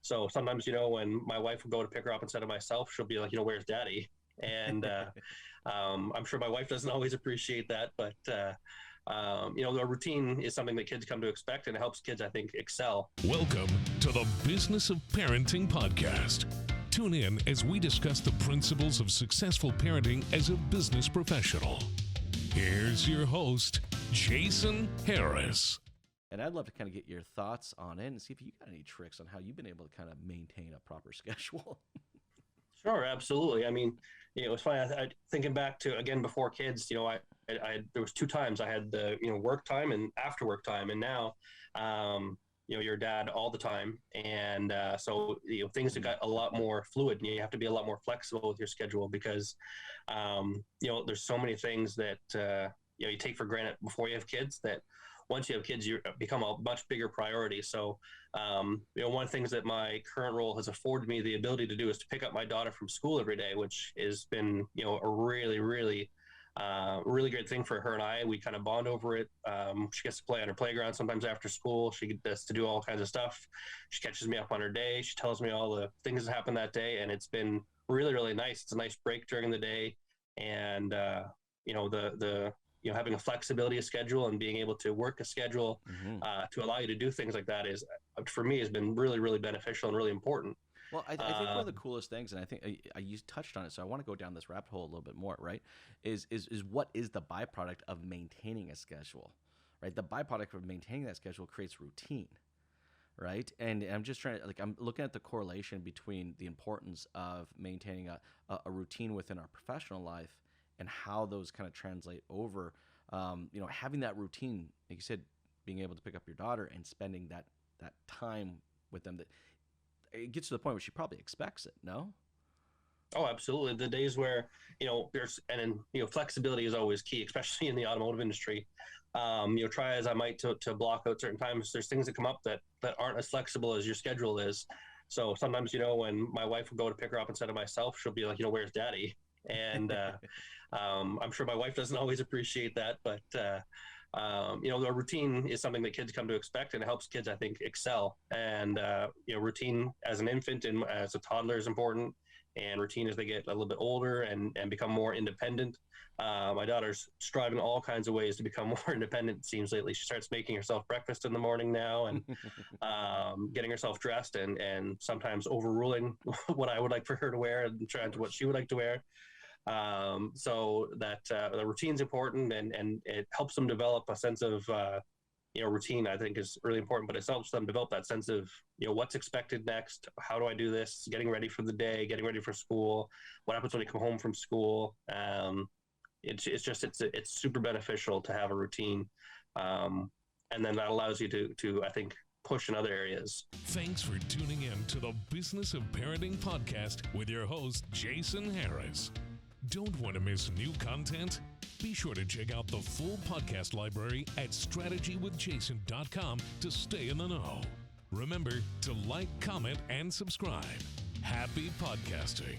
So sometimes, when my wife will go to pick her up instead of myself, she'll be like, where's daddy? And I'm sure my wife doesn't always appreciate that, but the routine is something that kids come to expect, and it helps kids, I think, excel. Welcome to the Business of Parenting podcast. Tune in as we discuss the principles of successful parenting as a business professional. Here's your host, Jason Harris. And I'd love to kind of get your thoughts on it and see if you got any tricks on how you've been able to kind of maintain a proper schedule. Sure, absolutely. I mean, it's funny. I thinking back to, again, before kids, I there was 2 times I had the, work time and after work time. And now, you're a dad all the time. And so, things have got a lot more fluid, and you have to be a lot more flexible with your schedule because, there's so many things that, you take for granted before you have kids that once you have kids, you become a much bigger priority. So, one of the things that my current role has afforded me the ability to do is to pick up my daughter from school every day, which has been, a really, really, really great thing for her and I. We kind of bond over it. She gets to play on her playground sometimes after school. She gets to do all kinds of stuff. She catches me up on her day. She tells me all the things that happened that day, and it's been really, really nice. It's a nice break during the day, and having a flexibility of schedule and being able to work a schedule to allow you to do things like that is, for me, has been really, really beneficial and really important. Well, I think one of the coolest things, and I think you touched on it, so I want to go down this rabbit hole a little bit more, right, is what is the byproduct of maintaining a schedule, right? The byproduct of maintaining that schedule creates routine, right? And I'm just trying to, I'm looking at the correlation between the importance of maintaining a routine within our professional life and how those kind of translate over, having that routine, like you said, being able to pick up your daughter and spending that time with them, that it gets to the point where she probably expects it, no? Oh, absolutely. The days where, flexibility is always key, especially in the automotive industry. Try as I might to block out certain times, there's things that come up that aren't as flexible as your schedule is. So sometimes, when my wife will go to pick her up instead of myself, she'll be like, where's daddy? And I'm sure my wife doesn't always appreciate that, but the routine is something that kids come to expect, and it helps kids, I think, excel. And routine as an infant and as a toddler is important, and routine as they get a little bit older and become more independent. My daughter's striving all kinds of ways to become more independent, it seems, lately. She starts making herself breakfast in the morning now, and getting herself dressed, and sometimes overruling what I would like for her to wear and trying to what she would like to wear. So that the routine's important, and it helps them develop a sense of routine, I think, is really important, but it helps them develop that sense of what's expected next, how do I do this, getting ready for the day, getting ready for school, what happens when they come home from school. It's super beneficial to have a routine, and then that allows you to I think, push in other areas. Thanks for tuning in to the Business of Parenting podcast with your host, Jason Harris. Don't want to miss new content? Be sure to check out the full podcast library at strategywithjason.com to stay in the know. Remember to like, comment, and subscribe. Happy podcasting.